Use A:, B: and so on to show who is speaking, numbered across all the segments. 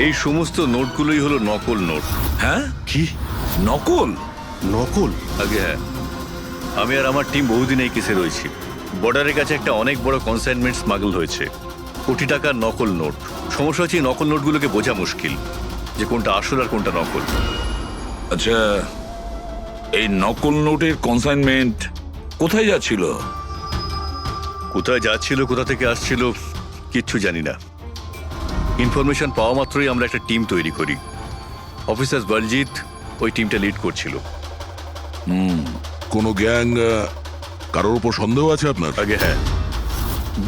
A: এই সমস্ত নোটগুলোই হলো নকল নোট।
B: হ্যাঁ,
C: কি
B: নকল?
C: নকল?
A: আগে হ্যাঁ, আমি আর আমার টিম বহুদিন এই কেসে রয়েছি। বর্ডারের কাছে একটা অনেক বড় কনসাইনমেন্ট স্মাগল হয়েছে, কোটি টাকার নকল নোট। সমস্যা হচ্ছে এই নকল নোটগুলোকে বোঝা মুশকিল যে কোনটা আসল আর কোনটা নকল।
B: আচ্ছা, এই নকল নোটের কনসাইনমেন্ট কোথায় যাচ্ছিল?
A: কোথায় যাচ্ছিল, কোথা থেকে আসছিল কিচ্ছু জানি না। ইনফরমেশন পাওয়া মাত্রই আমরা একটা টিম তৈরি করি। অফিসার বলজিৎ ওই টিমটা লিড করছিল।
D: কোনো গ্যাং কারোর উপর সন্দেহ আছে আপনার?
A: আগে হ্যাঁ,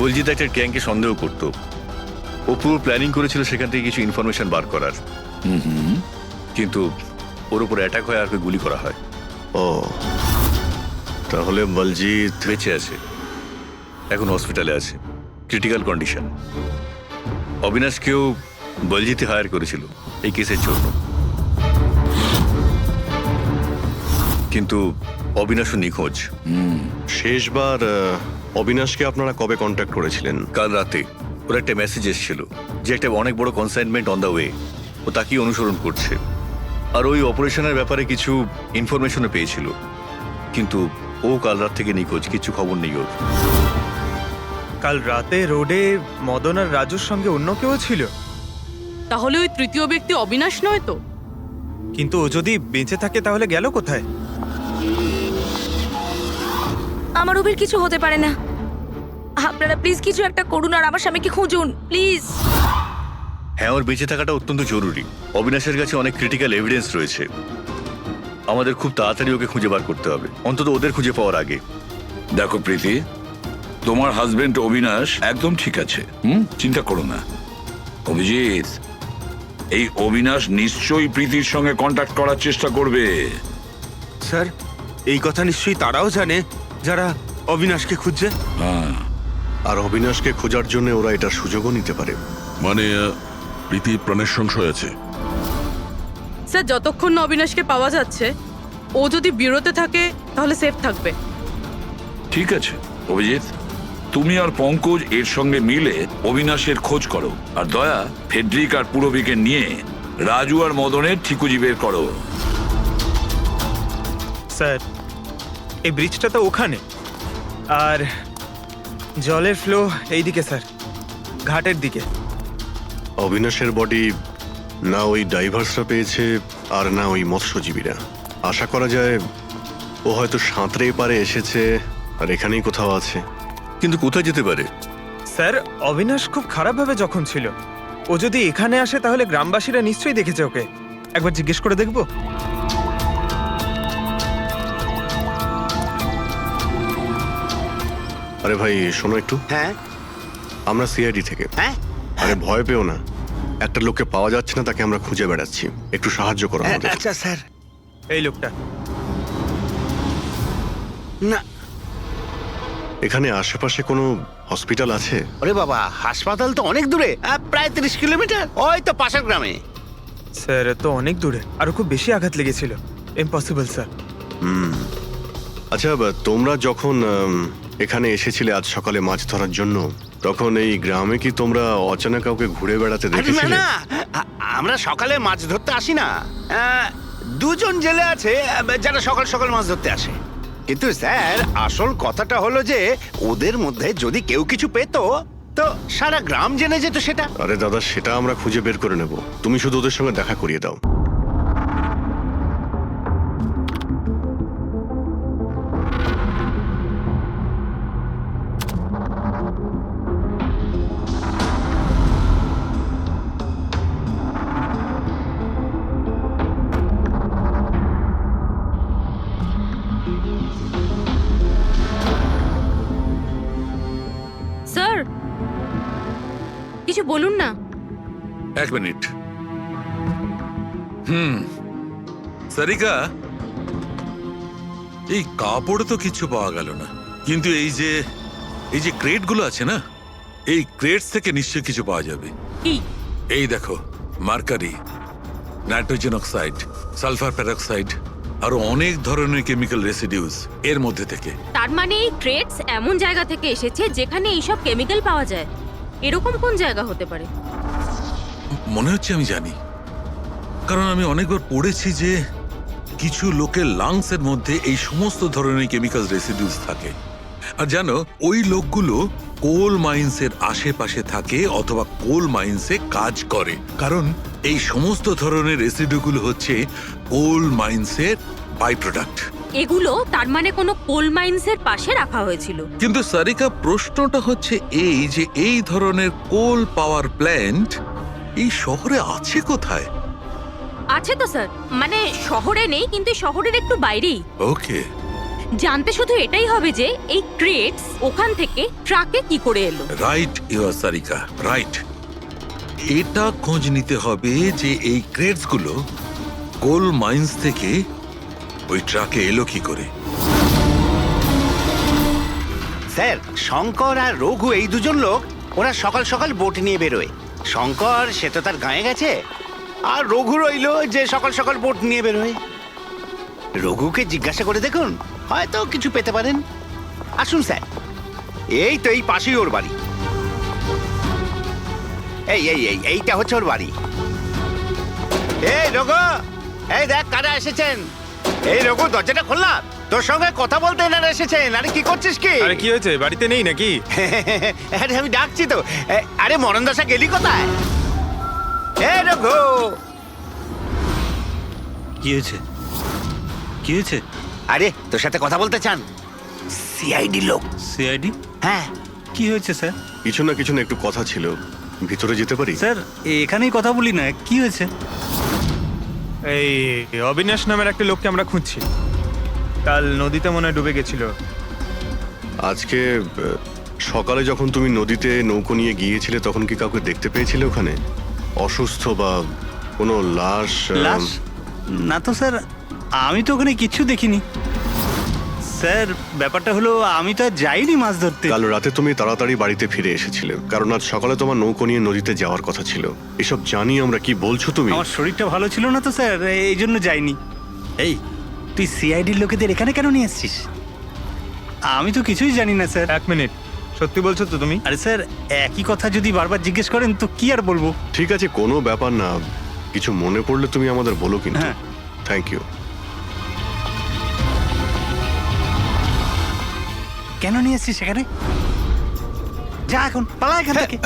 A: বলজিৎ একটা গ্যাংকে সন্দেহ করত। ও পুরো প্ল্যানিং করেছিল সেখান থেকে কিছু ইনফরমেশন বার করার, কিন্তু ওর উপর অ্যাটাক হয় আর ওকে গুলি করা হয়।
C: ও, তাহলে বলজিৎ
A: বেঁচে আছে, এখন হসপিটালে আছে, ক্রিটিক্যাল কন্ডিশন। অবিনাশকেও বলজিৎ হায়ার করেছিল এই কেসের জন্য, কিন্তু অবিনাশও নিখোঁজ।
C: শেষবার অবিনাশকে আপনারা কবে কন্ট্যাক্ট করেছিলেন?
A: কাল রাতে ওর একটা মেসেজ এসেছিল যে একটা অনেক বড় কনসাইনমেন্ট অন দ্য ওয়ে, ও তাকেই অনুসরণ করছে। আর ওই অপারেশনের ব্যাপারে কিছু ইনফরমেশনও পেয়েছিল, কিন্তু ও কাল রাত থেকে নিখোঁজ, কিছু খবর নেই ওর।
E: কাল রাতে রোডে মদন আর রাজুর সঙ্গে অন্য কেউ ছিল,
F: তাহলে ওই তৃতীয় ব্যক্তি অবিনাশ নয় তো?
E: কিন্তু ও যদি বেঁচে থাকে তাহলে গেল কোথায়?
G: আমার ওবের কিছু হতে পারে না। আপনারা প্লিজ কিছু একটা করুন আর আমার স্বামীকে খুঁজুন প্লিজ।
A: হ্যাঁ, ওর বেঁচে থাকাটা অত্যন্ত জরুরি। অবিনাশের কাছে অনেক ক্রিটিক্যাল এভিডেন্স রয়েছে, আমাদের খুব তাড়াতাড়ি ওকে খুঁজে বার করতে হবে, অন্তত ওদের খুঁজে পাওয়ার আগে।
B: দেখো প্রীতি, তোমার হাজবেন্ড অবিনাশ একদম ঠিক আছে, চিন্তা করো না। অভিজিৎ, এই অবিনাশ নিশ্চয়ই প্রীতির সঙ্গে কন্ট্যাক্ট করার চেষ্টা করবে।
H: স্যার, এই কথা নিশ্চয়ই তারাও জানে যারা অবিনাশকে খুঁজছে।
B: হ্যাঁ,
C: আর অবিনাশকে খোঁজার জন্য ওরা এটার সুযোগও নিতে পারে।
D: মানে প্রীতি প্রাণের সংশয় আছে।
F: স্যার, যতক্ষণ না অবিনাশকে পাওয়া যাচ্ছে, ও যদি বিরতে থাকে তাহলে সেফ থাকবে।
B: ঠিক আছে অভিজিৎ, তুমি আর পঙ্কজ এর সঙ্গে মিলে অবিনাশের খোঁজ করো, আর দয়া ফেডরিক আর পুরবিকে নিয়ে রাজু আর মদনের ঠিকুজি বের করো।
E: স্যার, এই ব্রিজটা তো ওখানে, আর জলের ফ্লো এইদিকে স্যার, ঘাটের দিকে।
C: অবিনাশের বডি না ওই ডাইভার্সরা পেয়েছে আর না ওই মৎস্যজীবীরা। আশা করা যায় ও হয়তো সাঁতরে পারে এসেছে আর এখানেই কোথাও আছে।
A: কিন্তু কোথায় যেতে পারে?
E: স্যার, অবিনাশ খুব খারাপভাবে জখম ছিল। ও যদি এখানে আসে তাহলে গ্রামবাসীরা নিশ্চয়ই দেখেছে ওকে। একবার জিজ্ঞেস করে দেখবো।
C: আরে ভাই শোনো একটু,
H: হ্যাঁ
C: আমরা সিআইডি থেকে।
H: হ্যাঁ
C: আরে ভয় পেও না, একটা লোককে পাওয়া যাচ্ছে না, তাকে আমরা খুঁজে বেড়াচ্ছি, একটু সাহায্য করো আমাদের।
H: আচ্ছা স্যার।
E: এই লোকটা
H: না,
C: এখানে আশেপাশে কোনো হসপিটাল আছে?
H: ওরে বাবা, হাসপাতাল তো অনেক দূরে, প্রায় 30 কিলোমিটার, ওই তো পাশের গ্রামে।
E: স্যার, এ তো অনেক দূরে, আরো খুব বেশি আঘাত লেগেছিল। Impossible sir.
C: আচ্ছা, তোমরা যখন এখানে এসেছিলে আজ সকালে মাছ ধরার জন্য, তখন এই গ্রামে কি তোমরা অচেনা কাউকে ঘুরে বেড়াতে
H: আরে না
C: দেখেছিলে?
H: না, আমরা সকালে মাছ ধরতে আসি না। দুজন জেলে আছে যারা সকাল সকাল মাছ ধরতে আসে। কিন্তু স্যার, আসল কথাটা হলো যে ওদের মধ্যে যদি কেউ কিছু পেতো তো সারা গ্রাম জেনে যেত সেটা।
C: আরে দাদা, সেটা আমরা খুঁজে বের করে নেব, তুমি শুধু ওদের সঙ্গে দেখা করিয়ে দাও।
G: স্যার, কিছু বলুন না।
I: এক মিনিট। সারিকা, এই কাপড়ে তো কিছু পাওয়া গেল না, কিন্তু এই যে ক্রেটগুলো আছে না, এই ক্রেটস থেকে নিশ্চয়ই কিছু পাওয়া যাবে।
F: কি?
I: এই দেখো, mercury, nitrogen oxide, sulphur peroxide, আরো অনেক ধরনের কেমিক্যাল রেসিডিউস এর মধ্যে থেকে।
G: তার মানে এই ট্রেডস এমন জায়গা থেকে এসেছে যেখানে এইসব কেমিক্যাল পাওয়া যায়। এরকম কোন জায়গা হতে পারে?
I: মনে হচ্ছে আমি জানি, কারণ আমি অনেকবার পড়েছি যে কিছু লোকের লাংসের মধ্যে এই সমস্ত ধরনের কেমিক্যাল রেসিডিউস থাকে। আর জানো, ওই লোকগুলো কোল মাইন্সের আশেপাশে থাকে অথবা কোল মাইন্সে কাজ করে, কারণ এই সমস্ত ধরনের রেসিডিউগুলো হচ্ছে কোল মাইন্সের বাই প্রোডাক্ট।
G: এগুলো তার মানে কোনো কোল মাইন্সের পাশে রাখা হয়েছিল।
I: কিন্তু সারিকা, প্রশ্নটা হচ্ছে এই যে এই ধরনের কোল পাওয়ার প্ল্যান্ট এই শহরে আছে কোথায়?
G: আছে তো স্যার, মানে শহরে নেই, কিন্তু শহরের একটু বাইরেই।
I: ওকে,
G: জানতে শুধু এটাই হবে যে এই ক্রেটস ওখান থেকে ট্রাকে কি করে এলো।
I: Right your Sarika, right. এটা খোঁজ নিতে হবে যে এই ক্রেটস গুলো কোল মাইন্স থেকে ওই ট্রাকে এলো কি করে।
H: স্যার, শঙ্কর আর রঘু এই দুজন লোক, ওরা সকাল সকাল বোট নিয়ে বেরোয়। শঙ্কর সে তো তার গায়ে গেছে, আর রঘু রইলো যে সকাল সকাল বোট নিয়ে বেরোয়। রঘুকে জিজ্ঞাসা করে দেখুন, হয়তো কিছু পেতে পারেন। আসুন স্যার, এই তো এই পাশেই ওর বাড়ি। এইটা হচ্ছে ওর বাড়ি। এই রঘু, এই দেখ কারা এসেছেন। এই রঘু, দরজাটা খুললাম, তোর সঙ্গে কথা বলতে এনারা এসেছেন। আরে কি করছিস কি?
E: আরে কি হয়েছে, বাড়িতে নেই নাকি?
H: আরে আমি ডাকছি তো। আরে মরণ দশা গেলি কোথায়? এই রঘু,
J: কি হয়েছে? কি হয়েছে?
H: আরে তোর সাথে কথা বলতে চান সিআইডি লোক।
J: সিআইডি?
H: হ্যাঁ,
J: কি হয়েছে স্যার?
C: কিছু না একটু কথা ছিল, ভিতরে যেতে পারি?
J: স্যার এখানেই কথা বলি না, কি হয়েছে?
E: এই অবিনাশ নামের একটা লোককে আমরা খুঁজছি। কাল নদীতে মনে হয় ডুবে গেছিল।
C: আজকে সকালে যখন তুমি নদীতে নৌকো নিয়ে গিয়েছিলে তখন কি কাউকে দেখতে পেয়েছিলে ওখানে? অসুস্থ বা কোনো লাশ?
J: লাশ? না তো স্যার, আমি তো ওখানে কিচ্ছু দেখিনি। স্যার ব্যাপারটা হলো, আমি তো আর যাইনি মাছ ধরতে।
C: কাল রাতে তুমি তাড়াতাড়ি বাড়িতে ফিরে এসেছিলে, কারণ আজ সকালে তোমার নৌকো নিয়ে নদীতে যাওয়ার কথা ছিল। এসব জানি আমরা, কি বলছো তুমি?
J: আমার শরীরটা ভালো ছিল না তো স্যার, এই জন্য যাইনি। এই, তুই সিআইডির লোকেদের এখানে কেন নিয়ে এসছিস? আমি তো কিছুই জানি না স্যার।
E: এক মিনিট, সত্যি বলছো তো তুমি?
J: আরে স্যার, একই কথা যদি বারবার জিজ্ঞেস করেন তো কি আর বলবো।
C: ঠিক আছে, কোনো ব্যাপার না, কিছু মনে পড়লে তুমি আমাদের বলো কিন্তু।
J: হ্যাঁ।
C: Thank you.
J: কেন নিয়ে এসছিস সেখানে? যা এখন, পালা এখান থেকে।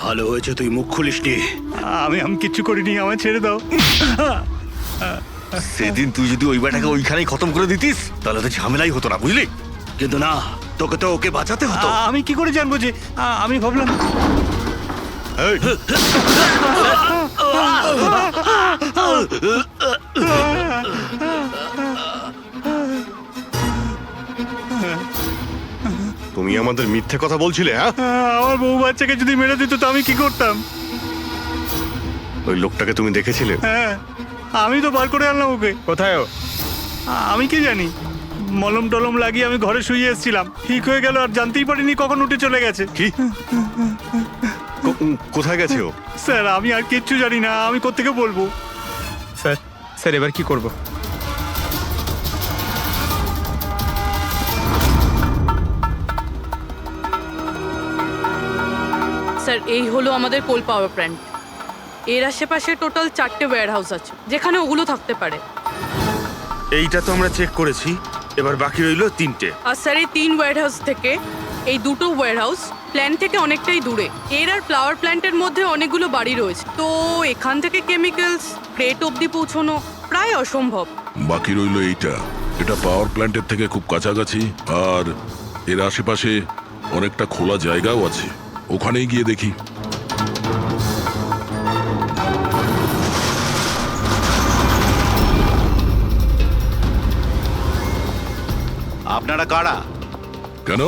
C: ভালো হয়েছে তুই মুখ খুলিসনি।
J: আমি কিচ্ছু করিনি, আমায় ছেড়ে দাও।
A: সেদিন তুই যদি ওই বেটাকে ওইখানেই খতম করে দিতিস তাহলে তো ঝামেলাই হতো না, বুঝলি? কিন্তু না, তোকে তো ওকে বাঁচাতে হতো।
J: আমি কি করে জানবো যে আমি ভাবলাম।
C: এই, তুমি আমাদের মিথ্যে কথা বলছিলে? হ্যাঁ,
J: আমার বউ বাচ্চাকে যদি মেরে দিত তো আমি কি করতাম?
C: ওই লোকটাকে তুমি দেখেছিলে?
J: হ্যাঁ, আমি তো বার করে আনলাম ওকে।
E: কোথায় ও?
J: আমি কি জানি, মলম টলম লাগিয়ে আমি ঘরে শুয়ে এসেছিলাম, ঠিক হয়ে গেল, আর জানতেই পারিনি কখন উঠে চলে গেছে।
C: কি? কোথায় গেছে ও?
J: স্যার আমি আর কিচ্ছু জানি না, আমি কোত্থেকে বলবো?
E: স্যার, স্যার এবার কি করব?
F: স্যার, এই হলো আমাদের কোল পাওয়ার প্ল্যান্ট। এর আশেপাশে টোটাল 4টে ওয়্যার হাউস আছে যেখানে ওগুলো থাকতে পারে।
K: এইটা তো আমরা চেক করেছি, এবার বাকি রইল 3টে।
F: আর স্যার, এই 3 ওয়্যার হাউস থেকে এই 2টো ওয়্যার হাউস প্ল্যান্ট থেকে অনেকটাই দূরে। এর আর ফ্লাওয়ার প্ল্যান্টের মধ্যে অনেকগুলো বাড়ি রয়েছে, তো এখান থেকে কেমিক্যালস ক্রেট অব্দি পৌঁছানো প্রায় অসম্ভব।
D: বাকি রইল এইটা, এটা পাওয়ার প্ল্যান্টের থেকে খুব কাছাকাছি, আর এর আশেপাশে অনেকটা খোলা জায়গাও আছে, ওখানেই গিয়ে দেখি।
C: আপনারা কারা?
D: কেন,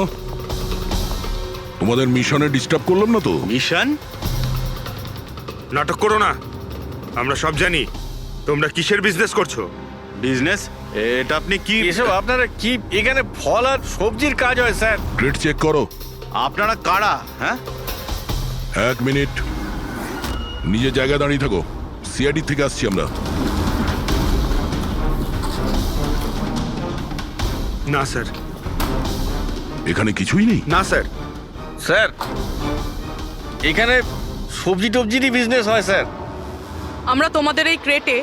D: তোমাদের মিশনে ডিস্টার্ব করলাম না তো?
C: মিশন?
K: নাটক করো না, আমরা সব জানি তোমরা কিসের বিজনেস করছো।
C: বিজনেস? এটা আপনি কি?
A: এসব আপনারা কি? এখানে ফল আর সবজির কাজ হয় স্যার।
D: গ্রেড চেক করো।
C: আপনারা কারা? হ্যাঁ,
D: 1 মিনিট, নিজের জায়গায় দাঁড়িয়ে থাকো। সিআইডি থেকে আসছি আমরা।
K: না স্যার,
D: এখানে কিছুই নেই?
K: না স্যার।
A: স্যার এখানে সবজি টবজিরই বিজনেস হয় স্যার।
F: আমরা তোমাদের এই ক্রেটে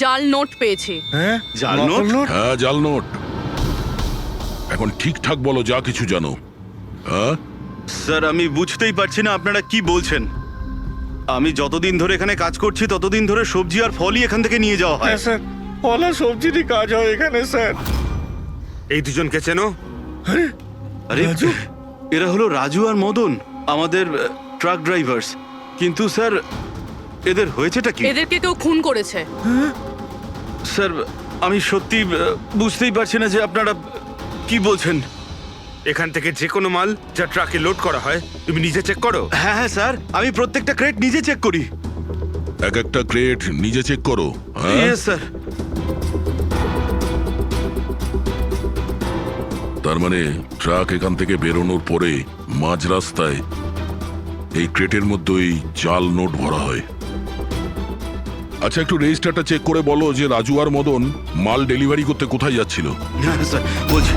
F: জাল নোট পেয়েছি।
A: হ্যাঁ
C: জাল নোট?
D: হ্যাঁ, জাল নোট। এখন ঠিকঠাক বলো, যা কিছু জানো। হ্যাঁ,
L: স্যার আমি বুঝতেই পারছি না আপনারা কি বলছেন। আমি যতদিন ধরে এখানে কাজ করছি ততদিন ধরে সবজি আর ফলই এখান থেকে নিয়ে যাওয়া হয়।
A: স্যার ফল আর সবজিরই কাজ হয় এখানে স্যার।
K: এই দুজনকে চেনো?
L: আরে এরা হলো রাজু আর মদন, আমাদের ট্রাক ড্রাইভার্স। কিন্তু স্যার এদের হয়েছেটা কি?
F: এদেরকে কেউ খুন করেছে।
L: স্যার আমি সত্যি বুঝতেই পারছি না যে আপনারা কি বলছেন।
K: এখান থেকে যে কোনো মাল যা ট্রাকে লোড করা হয় তুমি নিজে চেক করো।
L: হ্যাঁ হ্যাঁ স্যার, আমি প্রত্যেকটা ক্রেট নিজে চেক করি।
D: এক একটা ক্রেট নিজে চেক করো? হ্যাঁ
L: ইয়েস স্যার।
D: তার মানে ট্রাক এখান থেকে বেরোনোর পরে মাঝ রাস্তায় এই ক্রেটের মধ্যে ওই জাল নোট ভরা হয়। আচ্ছা, একটু রেজিস্টারটা চেক করে বলো যে রাজু আর মদন মাল ডেলিভারি করতে কোথায় যাচ্ছিল?
L: হ্যাঁ স্যার বলছি।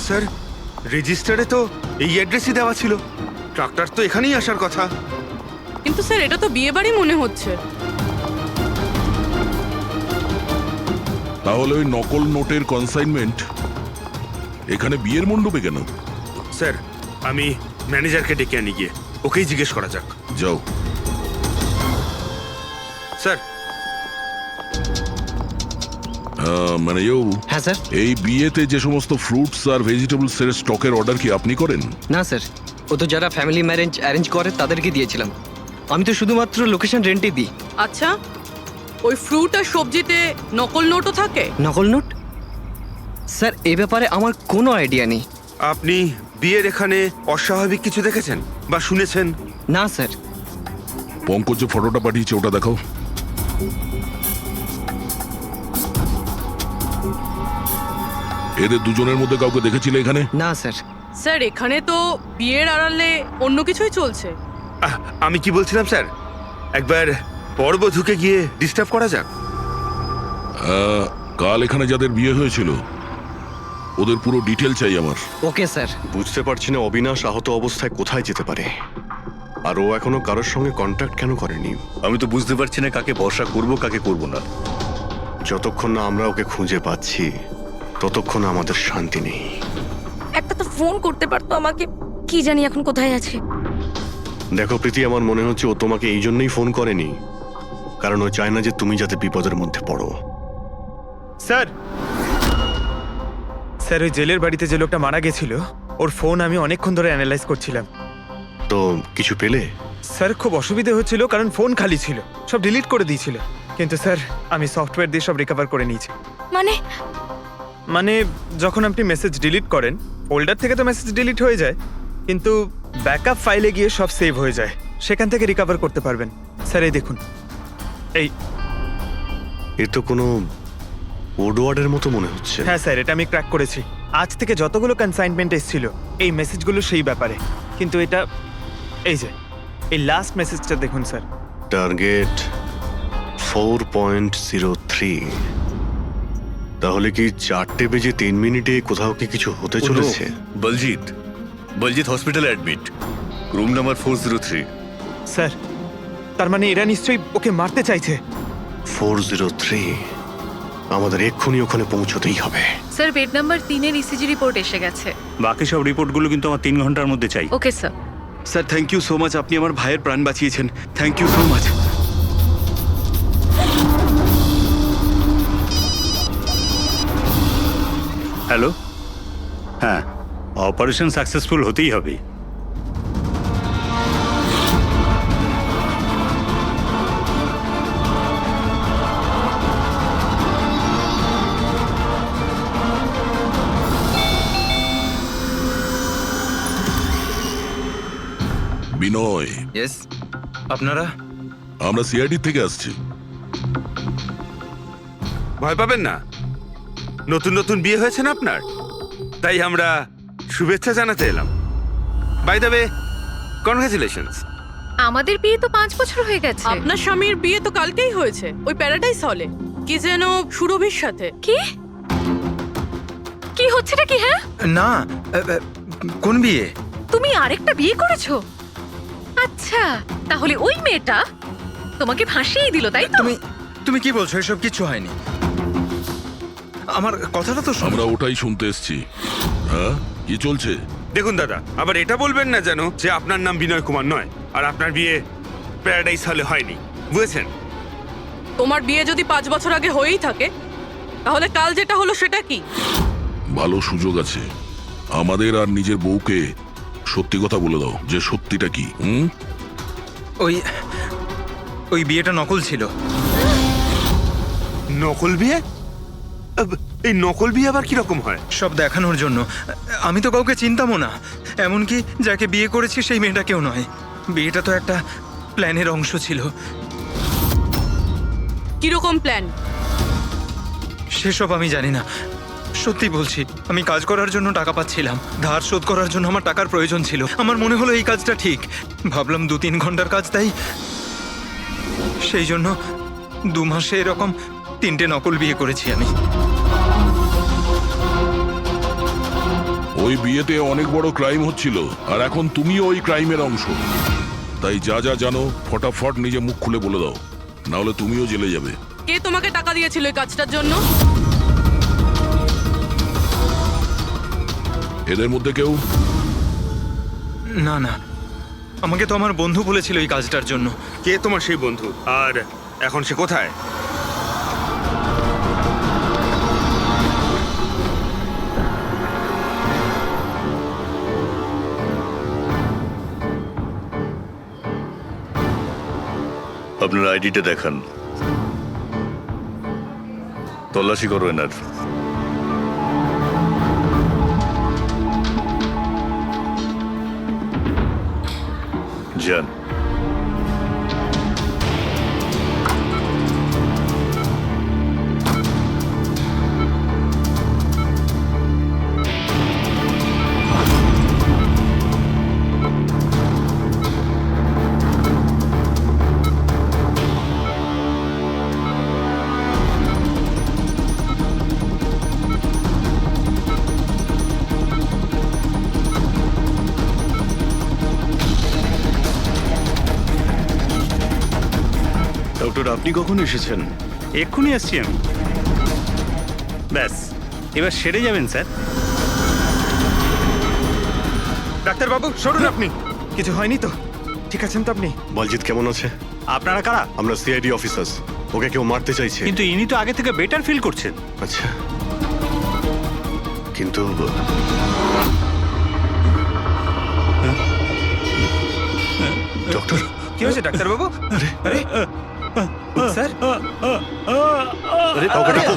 K: স্যার রেজিস্টারে তো এই অ্যাড্রেসই দেওয়া ছিল। ট্রাক্টর তো এখানেই আসার কথা।
F: কিন্তু স্যার এটা তো বিয়ে বাড়ি মনে হচ্ছে।
D: তাহলে ওই নকল নোটের কনসাইনমেন্ট এখানে বিয়ের মণ্ডপে কেন?
K: স্যার আমি ম্যানেজারকে ডেকে আনি, গিয়ে ওকেই জিজ্ঞেস করা যাক।
D: যাও।
K: স্যার
D: মানে
M: হ্যাঁ স্যার।
D: এই বিয়েতে যে সমস্ত ফ্রুটস আর ভেজিটেবলস এর স্টকের অর্ডার কি আপনি করেন?
M: না স্যার, ও তো যারা ফ্যামিলি ম্যারেজ অ্যারেঞ্জ করে তাদেরকে দিয়েছিলাম। আমি তো শুধুমাত্র লোকেশন রেন্টে দিই।
F: আচ্ছা, ওই ফ্রুট আর সবজিতে নকল নোটও থাকে?
M: নকল নোট? স্যার এ ব্যাপারে আমার কোনো আইডিয়া নেই।
K: আপনি বিয়ের এখানে অস্বাভাবিক কিছু দেখেছেন বা শুনেছেন?
M: না স্যার।
D: পঙ্কজ যে ফটোটা পাঠিয়েছে ওটা দেখাও। এদের দুজনের মধ্যে কাউকে দেখেছিলে এখানে?
M: না স্যার।
F: স্যার এখানে তো বিয়ের আড়ালে অন্য কিছুই চলছে।
K: আমি কি বলছিলাম স্যার, একবার পরবধূকে গিয়ে ডিস্টার্ব করা যাক।
D: কাল এখানে যাদের বিয়ে হয়েছিল ওদের পুরো ডিটেল চাই আমার।
M: Okay sir.
C: বুঝতে পারছি না অবিনাশ আহত অবস্থায় কোথায় যেতে পারে, আর ও এখনো কারোর সঙ্গে কন্ট্যাক্ট কেন করেনি।
A: আমি তো বুঝতে পারছি না কাকে ভরসা করব কাকে করব না।
C: যতক্ষণ না আমরা ওকে খুঁজে পাচ্ছি ততক্ষণ আমাদের শান্তি নেই।
G: একটা তো ফোন করতে পারতো আমাকে, কি জানি এখন কোথায় আছে।
C: দেখো প্রীতি, আমার মনে হচ্ছে ও তোমাকে এই জন্যই ফোন করেনি, কারণ ও চায় না যে তুমি যাতে বিপদের মধ্যে পড়ো।
E: স্যার স্যার ওই জেলের বাড়িতে যে লোকটা মারা গেছিল ওর ফোন আমি অনেকক্ষণ ধরে অ্যানালাইজ করছিলাম।
C: তো কিছু পেলে?
E: স্যার খুব অসুবিধা হচ্ছিল কারণ ফোন খালি ছিল, সব ডিলিট করে দিয়েছিল। কিন্তু স্যার আমি সফটওয়্যার দিয়ে সব রিকভার করে নিয়েছি। মানে যখন আপনি মেসেজ ডিলিট করেন ফোল্ডার থেকে তো মেসেজ ডিলিট হয়ে যায়, কিন্তু ব্যাকআপ ফাইলে গিয়ে সব সেভ হয়ে যায়, সেখান থেকে রিকভার করতে পারবেন। স্যার এই দেখুন,
C: এ তো কোনো ওডওয়ার্ডের মতো মনে হচ্ছে।
E: হ্যাঁ স্যার, এটা আমি ক্র্যাক করেছি। আজ থেকে যতগুলো কনসাইনমেন্ট এসেছিল এই মেসেজগুলো সেই ব্যাপারে, কিন্তু এটা এই যে এই লাস্ট মেসেজটা দেখুন স্যার।
C: টার্গেট 4.03। তাহলে কি 4:03 কোথাও কি কিছু হতে চলেছে?
A: বলজিৎ হসপিটালে অ্যাডমিট, রুম নাম্বার 403।
E: স্যার তার মানে এরা নিশ্চয়ই ওকে মারতে চাইছে।
C: 403, আমাদের এক্ষুনি ওখানে পৌঁছতেই হবে।
N: স্যার বেড নাম্বার 3-এর ইসিজি রিপোর্ট এসে গেছে।
J: বাকি সব রিপোর্টগুলো কিন্তু আমার 3 ঘন্টার মধ্যে চাই।
N: Okay sir.
L: Sir thank you so much, আপনি আমার ভাইয়ের প্রাণ বাঁচিয়েছেন। Thank you so much.
J: Hello, হ্যাঁ অপারেশন সাকসেসফুল হতেই হবে।
D: বিনয়,
E: ইয়েস, আপনারা?
D: আমরা সিআইডি থেকে আসছি।
K: ভয় পাবেন না, নতুন নতুন বিয়ে হয়েছে না আপনার, তাই আমরা শুভেচ্ছা জানাতে এলাম। By the way, congratulations.
N: আমাদের বিয়ে তো 5 বছর হয়ে গেছে।
F: আপনার স্বামীর বিয়ে তো কালকেই হয়েছে, ওই প্যারাডাইস হলে, কি যেন সুরভির সাথে।
N: কি কি হচ্ছেটা কি? হ্যাঁ,
E: না, কোন বিয়ে?
N: তুমি আরেকটা বিয়ে করেছো? আচ্ছা, তাহলে ওই মেয়েটা তোমাকে ফাঁসিয়ে দিল, তাই তো?
E: তুমি কি বলছো? এসব কিছু হয়নি। আমার কথাটা তো
D: আমরা ওটাই শুনতে এসছি। হ্যাঁ, কি চলছে?
K: দেখুন দাদা, আবার এটা বলবেন না যেন যে আপনার নাম বিনয় কুমার নয় আর আপনার বিয়ে প্যারাডাইস হলে হয়নি, বুঝেছেন?
F: তোমার বিয়ে যদি 5 বছর আগে হয়েই থাকে, তাহলে কাল যেটা হলো সেটা কি?
D: ভালো সুযোগ আছে, আমাদের আর নিজের বউকে সত্যি কথা বলে দাও যে সত্যিটা কি।
E: ওই বিয়েটা নকল ছিল।
K: নকল বিয়ে? এই নকল বিয়ে আবার কিরকম হয়?
E: সব দেখানোর জন্য। আমি তো কাউকে চিনতামও না, এমনকি যাকে বিয়ে করেছি সেই মেয়েটাকেও নয়। বিয়েটা তো একটা প্ল্যানের অংশ ছিল।
F: কিরকম প্ল্যান?
E: সেসব আমি জানি না, সত্যি বলছি। আমি কাজ করার জন্য টাকা পাচ্ছিলাম, ধার শোধ করার জন্য আমার টাকার প্রয়োজন ছিল। আমার মনে হলো এই কাজটা ঠিক, ভাবলাম 2-3 ঘন্টার কাজ, তাই সেই জন্য 2 মাসে এরকম 3টে নকল বিয়ে করেছি আমি।
D: ওই বিয়েতে অনেক বড় ক্রাইম হচ্ছিল, আর এখন তুমিও ওই ক্রাইমের অংশ। তাই যা যা জানো ফটাফট নিজে মুখ খুলে বলে দাও, না হলে তুমিও জেলে যাবে।
F: কে তোমাকে টাকা দিয়েছিল এই কাজটার জন্য?
D: এদের মধ্যে কেউ?
E: না না, আমাকে তো আমার বন্ধু বলেছিল এই কাজটার জন্য।
K: কে তোমার সেই বন্ধু, আর এখন সে কোথায়?
A: আপনার আইডিটা দেখান, তল্লাশি করো এনার। যান।
C: ডক্টর, আপনি কখন এসেছেন?
J: এক্ষুনি আসছি আমি। ব্যাস, এবার সেরে যাবেন স্যার।
E: ডাক্তারবাবু সরুন আপনি। কিছু হয়নি তো? ঠিক আছেন তো আপনি?
C: বলজিৎ কেমন আছে?
J: আপনারা কারা?
C: আমরা সিআইডি অফিসার্স। ওকে কেউ মারতে চাইছে।
J: কিন্তু ইনি তো আগে থেকে বেটার ফিল করছেন।
C: আচ্ছা, কিন্তু ডক্টর,
E: কি হয়েছে ডাক্তারবাবু? আরে স্যার,
C: কাউকে ডাকো।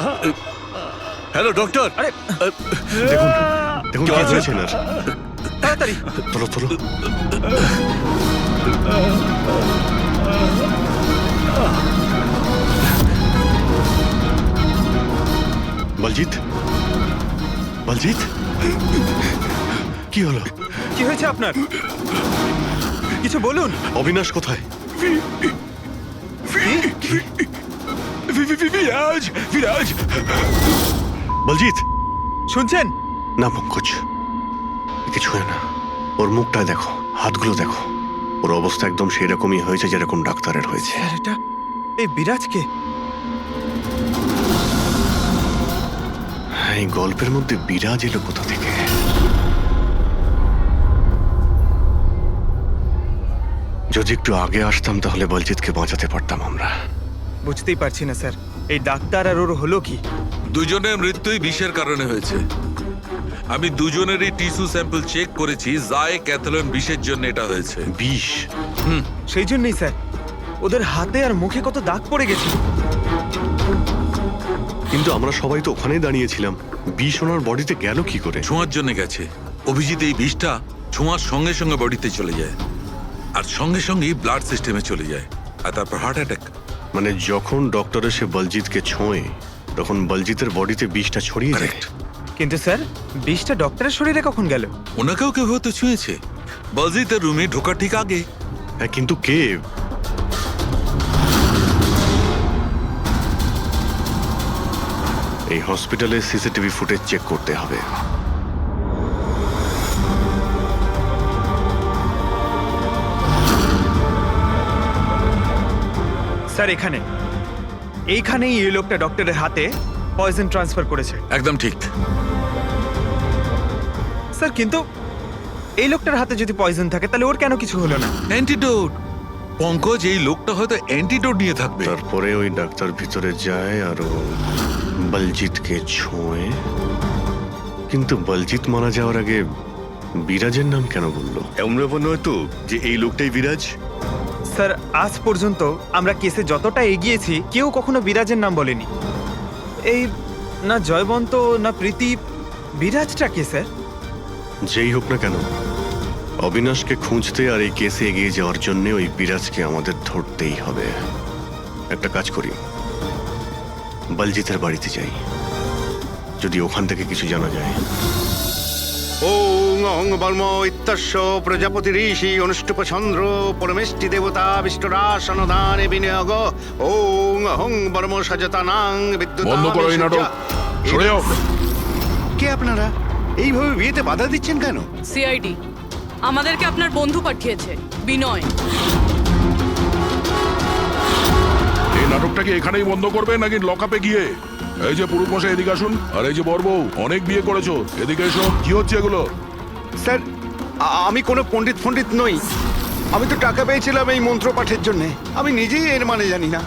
A: Hello doctor.
E: আরে
C: দেখুন দেখুন কি হয়েছে না।
E: তাড়াতাড়ি
C: তোলো তোলো। বলজিৎ, বলজিৎ, কি হলো?
E: কি হয়েছে আপনার? কিছু বলুন।
C: অবিনাশ কোথায়?
D: বিরাজ, বিরাজ,
C: বলজিৎ,
E: শুনছেন?
C: না পঙ্কজ, কিছু হয় না। ওর মুখটা দেখো, হাতগুলো দেখো, ওর অবস্থা একদম সেই রকমই হয়েছে যেরকম ডাক্তারের হয়েছে।
E: স্যার, এটা এই বিরাজকে?
C: এই গল্পের মধ্যে বিরাজ এলো কোথা থেকে? যদি একটু আগে আসতাম তাহলে বলজিৎকে বাঁচাতে পারতাম আমরা।
E: বুঝতেই পারছি না স্যার, এই ডাক্তার আর ওর হলো কি?
I: দুজনের মৃত্যুই বিষের কারণে হয়েছে। আমি দুজনেরই টিস্যু স্যাম্পল চেক করেছি, জায় ক্যাথলন বিষের জন্য এটা হয়েছে।
C: বিষ?
E: সেই জন্যই স্যার, ওদের হাতে আর মুখে কত দাগ পড়ে গেছে।
C: কিন্তু আমরা সবাই তো ওখানেই দাঁড়িয়েছিলাম, বিষ ওনার বডিতে গেল কি করে?
I: ছোঁয়ার জন্য গেছে। অভিজিৎ, এই বিষটা ছোঁয়ার সঙ্গে সঙ্গে বডিতে চলে যায়। আর সঙ্গে সঙ্গেই ব্লাড সিস্টেমে চলে যায় আর তারপর হার্ট অ্যাটাক।
C: মানে যখন ডক্টর এসে বলজিৎকে ছোঁয় তখন বলজিতের বডিতে বিষটা ছড়িয়ে যায়।
E: কিন্তু স্যার বিষটা ডক্টরের শরীরে কখন গেল?
I: ওনাকেও কেউ হয়তো ছুঁয়েছে বলজিতের রুমে ঢোকার ঠিক আগে।
C: হ্যাঁ, কিন্তু কে? এই হসপিটালে সিসিটিভি ফুটেজ চেক করতে হবে।
E: স্যার এইখানেই এই লোকটা ডক্টরের হাতে পয়জন ট্রান্সফার করেছে।
I: একদম ঠিক।
E: স্যার কিন্তু এই লোকটার হাতে যদি পয়জন থাকে তাহলে ওর কেন কিছু হলো না?
I: অ্যান্টিডোট। পঙ্কজ, এই লোকটা হয়তো অ্যান্টিডোট নিয়ে থাকবে।
C: তারপরে ওই ডাক্তার ভিতরে যায় আর ও বলজিৎকে ছোঁয়। কিন্তু বলজিৎ মারা যাওয়ার আগে বিরাজের নাম কেন বললো?
A: এমন ব্যাপার নয় তো যে এই লোকটাই বিরাজ?
E: স্যার আজ পর্যন্ত আমরা কেসে যতটা এগিয়েছি কেউ কখনো বিরাজের নাম বলেনি। এই না জয়বন্ত না প্রীতি, বিরাজটা কে স্যার?
C: যেই হোক না কেন, অবিনাশকে খুঁজতে আর এই কেসে এগিয়ে যাওয়ার জন্য ওই বিরাজকে আমাদের ধরতেই হবে। একটা কাজ করি, বলজিতের বাড়িতে যাই, যদি ওখান থেকে কিছু জানা যায়।
H: ওং অহং বর্ম ইত্যস্য প্রজাপতি ঋষি অনুষ্ঠুপ চন্দ্র পরমেষ্টি দেবতা বিষ্ণুরাসনদানে বিনিয়োগ। ওং অহং বর্ম সজতানাং বিদ্যুৎ।
D: বন্ধ করো এই নাটক, সরে যাও।
H: কে আপনারা? এইভাবে বিয়েতে বাধা দিচ্ছেন কেন?
F: সিআইডি আমাদেরকে আপনার বন্ধু পাঠিয়েছে, বিনয়।
D: এই নাটকটাকে এখানেই বন্ধ করবে নাকি লকআপে গিয়ে? এই যে পুরুষ মশাই এদিকে আসুন, আর এই যে বড়বউ অনেক বিয়ে করেছো, এদিকে এসো। কি হচ্ছে এগুলো?
H: স্যার, আমি কোনো পণ্ডিত নই। আমি তো টাকা পেয়েছিলাম এই মন্ত্র পাঠের জন্য। আমি নিজেই এর মানে জানি না।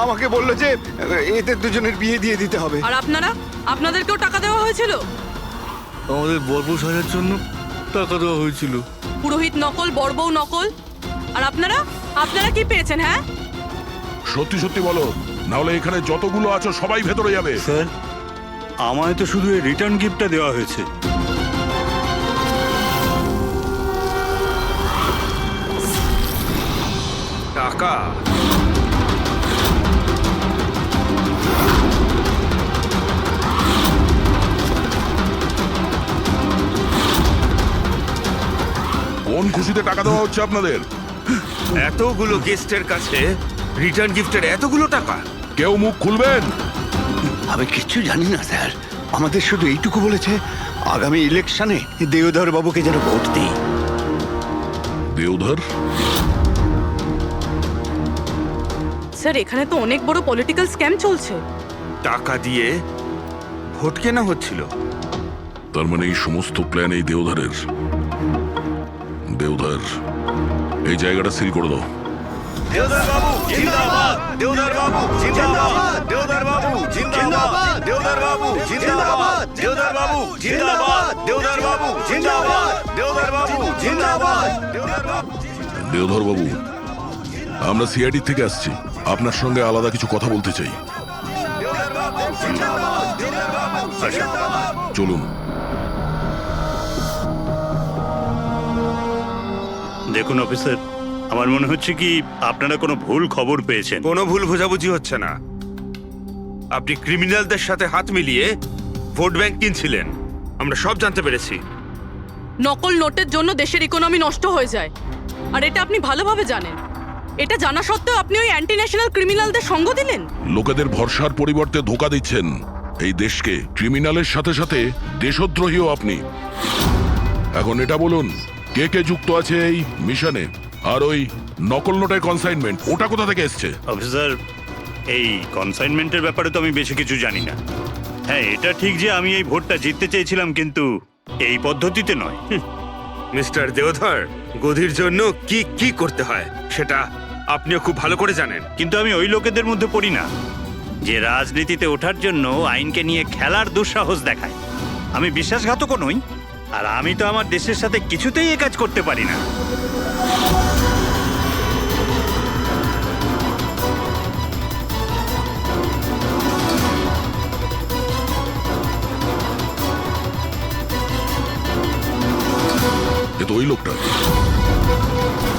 H: আমাকে বললো যে এদের দুজনের বিয়ে দিয়ে দিতে হবে।
F: আর আপনাদেরকেও টাকা দেওয়া হয়েছিল?
A: আমাদের বরবউ সাজার জন্য টাকা দেওয়া হয়েছিল।
F: পুরোহিত নকল, বড়বউ নকল। আর আপনারা কি পেয়েছেন? হ্যাঁ,
D: সত্যি সত্যি বলো, না হলে এখানে যতগুলো আছো সবাই ভেতরে যাবে।
J: স্যার, আমায় তো শুধু এই রিটার্ন গিফটটা দেওয়া হয়েছে।
K: টাকা?
D: কোন খুশিতে টাকা দেওয়া হচ্ছে আপনাদের?
K: এতগুলো গেস্টের কাছে রিটার্ন গিফটের এতগুলো টাকা?
D: কেউ মুখ খুলবেন?
H: আমি কিচ্ছু জানি না স্যার। আমাদের শুধু এইটুকু বলেছে, আগামী ইলেকশনে দেওধর বাবুকে যেন ভোট দিই।
D: দেওধর?
F: স্যার এখানে তো অনেক বড় পলিটিক্যাল স্ক্যাম চলছে।
K: টাকা দিয়ে ভোট কেনা হচ্ছিল।
D: তার মানে এই সমস্ত প্ল্যান এই দেওধরের। দেওধর, এই জায়গাটা সিল করে দাও।
H: দেওধর বাবু জিন্দাবাদ! দেওধর বাবু জিন্দাবাদ! দেওধর বাবু জিন্দাবাদ! দেওধর বাবু জিন্দাবাদ! দেওধর বাবু জিন্দাবাদ! দেওধর বাবু জিন্দাবাদ! দেওধর বাবু জিন্দাবাদ! দেওধর বাবু।
D: দেওধর বাবু, আমরা সিআইডি থেকে আসছি, আপনার সঙ্গে আলাদা কিছু কথা বলতে চাই। চলুন।
J: দেখুন অফিসার, আমার মনে হচ্ছে কি আপনারা কোনো ভুল খবর পেয়েছেন।
K: কোনো ভুল বোঝাবুঝি হচ্ছে না। আপনি ক্রিমিনালদের সাথে হাত মিলিয়ে ভোট ব্যাংক কিনছিলেন, আমরা সব জানতে পেরেছি।
F: নকল নোটের জন্য দেশের ইকোনমি নষ্ট হয়ে যায়, আর এটা আপনি ভালোভাবে জানেন। এটা জানা সত্ত্বেও আপনি ওই অ্যান্টি ন্যাশনাল ক্রিমিনালদের সঙ্গ দিলেন।
D: লোকেদের ভরসার পরিবর্তে ধোঁকা দিচ্ছেন এই দেশকে। ক্রিমিনালের সাথে সাথে দেশদ্রোহীও আপনি। এখন এটা বলুন, কে কে যুক্ত আছে এই মিশনে? আর ওই নকল নোটের কনসাইনমেন্ট, ওটা কোথা থেকে এসছে?
J: অফিসার, এই কনসাইনমেন্টের ব্যাপারে তো আমি বেশি কিছু জানি না। হ্যাঁ, এটা ঠিক যে আমি এই ভোটটা জিততে চেয়েছিলাম, কিন্তু এই পদ্ধতিতে নয়।
K: মিস্টার দেওধর, গদির জন্য কি কি করতে হয় সেটা আপনিও খুব ভালো করে জানেন।
J: কিন্তু আমি ওই লোকেদের মধ্যে পড়ি না যে রাজনীতিতে ওঠার জন্য আইনকে নিয়ে খেলার দুঃসাহস দেখায়। আমি বিশ্বাসঘাতকও নই, আর আমি তো আমার দেশের সাথে কিছুতেই এ কাজ করতে পারি না।
D: এ তো ওই লোকটা।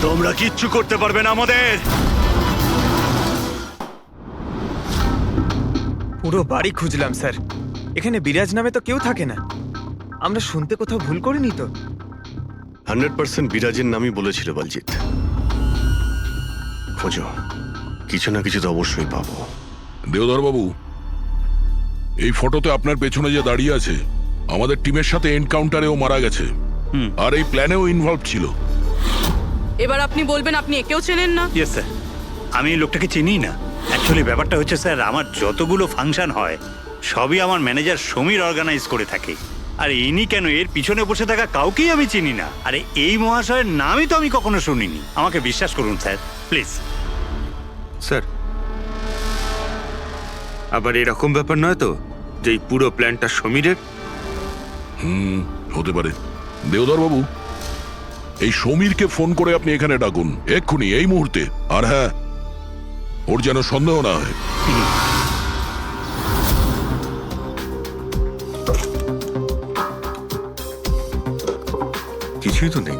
J: তোমরা কিচ্ছু করতে পারবে না আমাদের।
E: পুরো বাড়ি খুঁজলাম স্যার, এখানে বিরাজ নামে তো কেউ থাকে না। আমরা শুনতে কোথাও ভুল করিনি তো?
C: 100% বিরাজের নামই বলেছিল বলজিৎ। খোঁজো, কিছু না কিছু তো অবশ্যই পাবো।
D: দেওধর বাবু, এই ফটোতে আপনার পেছনে যে দাঁড়িয়ে আছে আমাদের টিমের সাথে এনকাউন্টারেও মারা গেছে, আর এই প্ল্যানেও ইনভলভ ছিল।
F: এবার আপনি বলবেন আপনি একেও চেনেন না?
J: ইয়েস স্যার, আমি এই লোকটাকে চিনি না। অ্যাকচুয়ালি ব্যাপারটা হচ্ছে স্যার, আমার যতগুলো ফাংশন হয় সবই আমার ম্যানেজার সমীর অর্গানাইজ করে থাকে। আর ইনি কেন, এর পিছনে বসে থাকা কাউকেই আমি চিনি না। আরে এই মহাশয়ের নামই তো আমি কখনো শুনিনি। আমাকে বিশ্বাস করুন স্যার, প্লিজ।
K: স্যার, আবার এরকম ব্যাপার নয় তো যে এই পুরো প্ল্যানটা সমীরের?
D: হতে পারে। দেওধর বাবু, এই সমীরকে ফোন করে আপনি এখানে ডাকুন এক্ষুনি, এই মুহূর্তে। আর হ্যাঁ, ওর যেন সন্দেহ না হয়।
A: কিছুই তো নেই।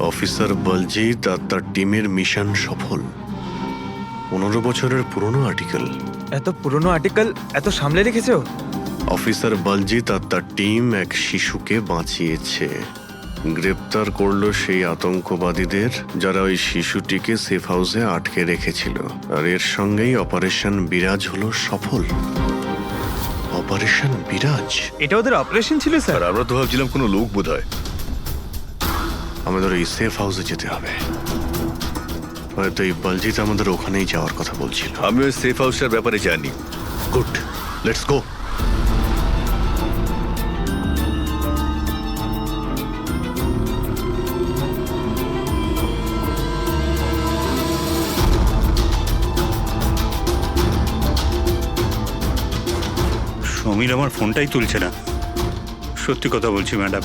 C: অফিসার বলজিৎ আর তার টিমের মিশন সফল। 15 বছরের পুরনো আর্টিকেল।
E: এত পুরনো আর্টিকেল এত সামলে রেখেছো?
C: অফিসার বলজিৎ আর তার টিম এক শিশুকে বাঁচিয়েছে। গ্রেপ্তার করলো সেই আতঙ্কবাদীদের যারা ওই শিশুটিকে সেফ হাউসে আটকে রেখেছিল। আর এর সঙ্গেই অপারেশন বিরাজ হলো সফল। অপারেশন বিরাজ?
E: এটা ওদের অপারেশন ছিল স্যার?
A: আর আমরা তো ভাবছিলাম কোনো লোক বোধ হয়।
C: আমাদের ওই সেফ হাউসে যেতে হবে। হয়তো এই বলজিৎ আমাদের ওখানেই যাওয়ার কথা বলছিল।
A: আমি ওই সেফ হাউসের ব্যাপারে জানি।
C: Good, let's go.
J: সমীর আমার ফোনটাই তুলছে না। সত্যি কথা বলছি ম্যাডাম।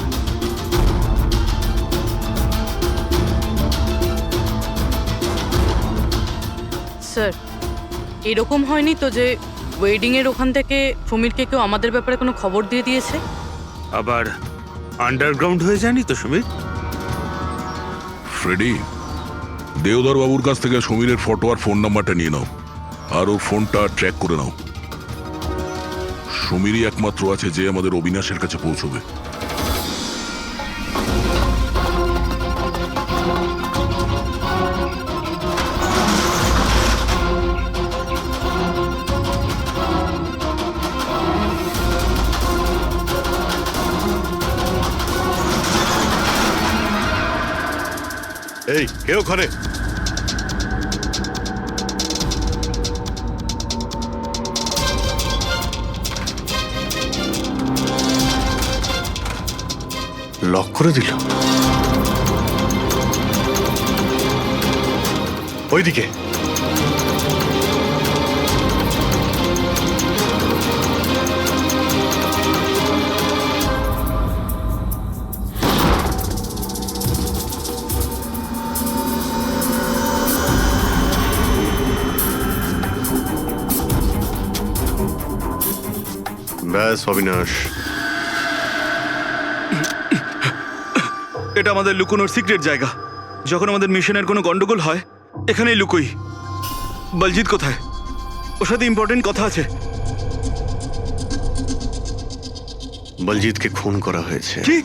F: স্যার, এরকম হয়নি তো যে ওয়েডিং এর ওখান থেকে সমীরকে কেউ আমাদের ব্যাপারে কোনো খবর দিয়ে দিয়েছে?
K: আবার আন্ডারগ্রাউন্ড হয়ে যায়নি তো সমীর?
D: ফ্রেডি, দেওধর বাবুর কাছ থেকে সমীরের ফটো আর ফোন নাম্বারটা নিয়ে নাও, আর ওর ফোনটা ট্র্যাক করে নাও। সমীরই একমাত্র আছে যে আমাদের অবিনাশের কাছে পৌঁছবে।
C: এই, কে ওখানে? লক করে দিল। ওইদিকে। ব্যাস অবিনাশ,
L: এটা আমাদের লুকোনোর সিক্রেট জায়গা। যখন আমাদের মিশনের কোনো গন্ডগোল হয় এখানেই লুকোই। বলজিৎ কোথায়? ওর সাথে ইম্পর্টেন্ট কথা আছে।
C: বলজিৎকে খুন করা হয়েছে।
L: কি?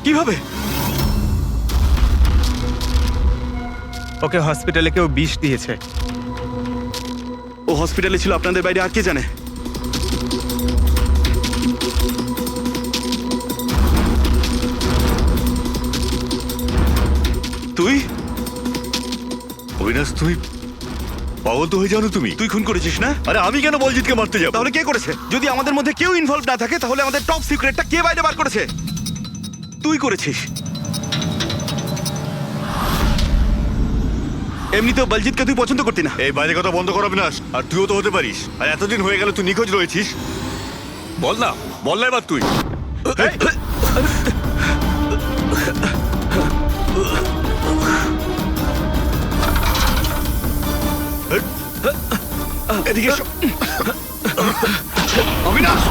L: কিভাবে?
E: ওকে হসপিটালে কেউ বিষ দিয়েছে।
L: ও হসপিটালে ছিল, আপনাদের বাইরে আর কে জানে? তুই?
A: অবিনাশ, তুমি পাগল তো হয়ে যাও না তুমি?
L: তুই খুন করেছিস না?
A: আরে আমি কেন বলজিৎকে মারতে যাব?
L: তাহলে কে করেছে? যদি আমাদের মধ্যে কেউ ইনভলভ না থাকে তাহলে আমাদের টপ সিক্রেটটা কে বাইরে বার করেছে? তুই করেছিস। এমনিতেও বলজিৎকে তুই পছন্দ করতি না।
A: এই বাইরে কথা বন্ধ কর অবিনাশ। আর তুইও তো হতে পারিস। আর এতদিন হয়ে গেল তুই নিখোঁজ রয়েছিস। বল না, বল না এবার তুই। এদিকে এসো।
C: অবিনাশ!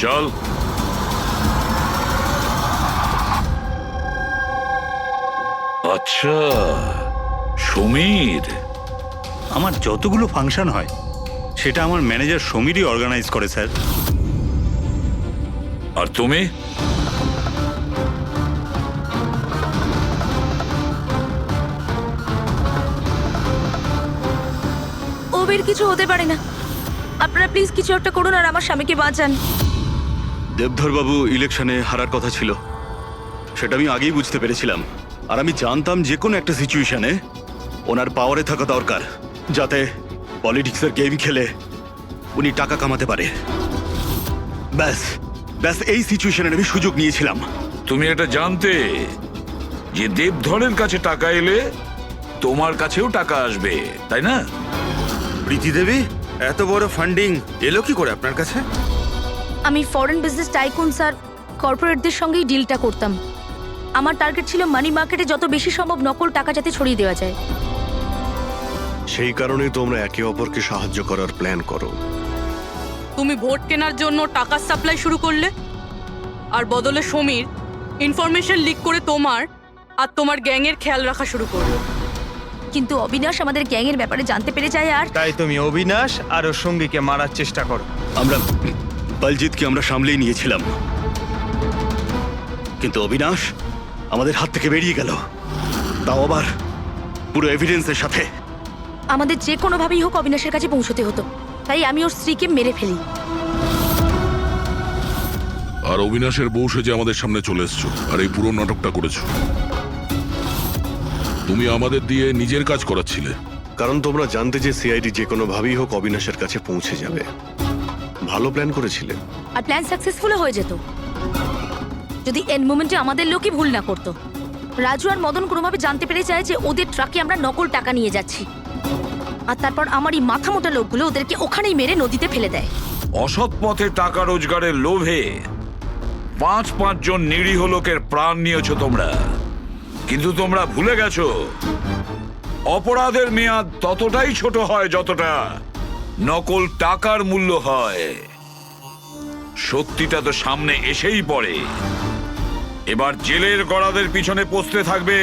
B: চল। আচ্ছা, সমীর।
J: আমার যতগুলো ফাংশন হয় সেটা আমার ম্যানেজার সমীরই অর্গানাইজ করে স্যার।
B: আর তুমি?
G: ওবের কিছু হতে পারে না। আপনারা প্লিজ কিছু একটা করুন আর আমার স্বামীকে বাঁচান।
L: দেবধরবাবু ইলেকশনে হারার কথা ছিল, সেটা আমি আগেই বুঝতে পেরেছিলাম। আর আমি জানতাম যে কোনো একটা সিচুয়েশনে ওনার পাওয়ারে থাকা দরকার, যাতে পলিটিক্সের গেম খেলে উনি টাকা কামাতে পারে। ব্যাস ব্যাস এই সিচুয়েশনের আমি সুযোগ নিয়েছিলাম।
B: তুমি এটা জানতে যে দেবধরের কাছে টাকা এলে তোমার কাছেও টাকা আসবে, তাই না?
K: প্রীতি দেবী, এত বড় ফান্ডিং এলো কি করে আপনার কাছে?
G: আমি ফরেন বিজনেস টাইকুন স্যার কর্পোরেটদের সঙ্গেই ডিলটা করতাম। আমার টার্গেট ছিল মানি মার্কেটে যত বেশি সম্ভব নকল টাকা যাতে ছড়িয়ে দেওয়া যায়।
C: সেই কারণেই তোমরা একে অপরকে সাহায্য করার প্ল্যান করো।
F: তুমি ভোট কেনার জন্য টাকার সাপ্লাই শুরু করলে, আর বদলে সমীর ইনফরমেশন লিক করে তোমার আর তোমার গ্যাংয়ের খেয়াল রাখা শুরু করলো।
G: কিন্তু অবিনাশ আমাদের গ্যাংয়ের ব্যাপারে জানতে পেরে যায় আর
E: তাই তুমি অবিনাশ আর ওর সঙ্গীকে মারার চেষ্টা করো।
L: আমরা বলজিৎকে আমরা সামলেই নিয়েছিলাম, কিন্তু অবিনাশ আমাদের হাত থেকে বেরিয়ে গেল, তাও আবার পুরো এভিডেন্সের সাথে।
G: আমাদের যে কোনোভাবেই হোক অবিনাশের কাছে পৌঁছতে হতো, তাই আমি ওর স্ত্রীকে মেরে ফেলি।
D: আর অবিনাশের বউ সেজে আমাদের সামনে চলে এসছো আর এই পুরো নাটকটা করেছো। তুমি আমাদের দিয়ে নিজের কাজ করাচ্ছিলে,
C: কারণ তোমরা জানতে যে সিআইডি যে কোনোভাবেই হোক অবিনাশের কাছে পৌঁছে যাবে। ভালো প্ল্যান করেছিলে।
G: আর প্ল্যান সাকসেসফুল হয়ে যেত যদি এন্ড মোমেন্টে আমাদের লোকই ভুল না করতো। রাজু আর মদন কোনোভাবে জানতে পেরে যায় যে ওদের ট্রাকে আমরা নকল টাকা নিয়ে যাচ্ছি, আর তারপর আমার এই মাথা মোটা লোকগুলো ওদেরকে ওখানেই মেরে নদীতে ফেলে দেয়।
B: অসৎ পথে টাকা রোজগারের লোভে 5 জন নিরীহ লোকের প্রাণ নিয়েছো তোমরা, কিন্তু তোমরা ভুলে গেছো অপরাধের মেয়াদ ততটাই ছোট হয় যতটা নকল টাকার মূল্য হয়। সত্যিটা তো সামনে এসেই পড়ে, এবার জেলের গড়াদের পিছনে পৌঁছতে থাকবে।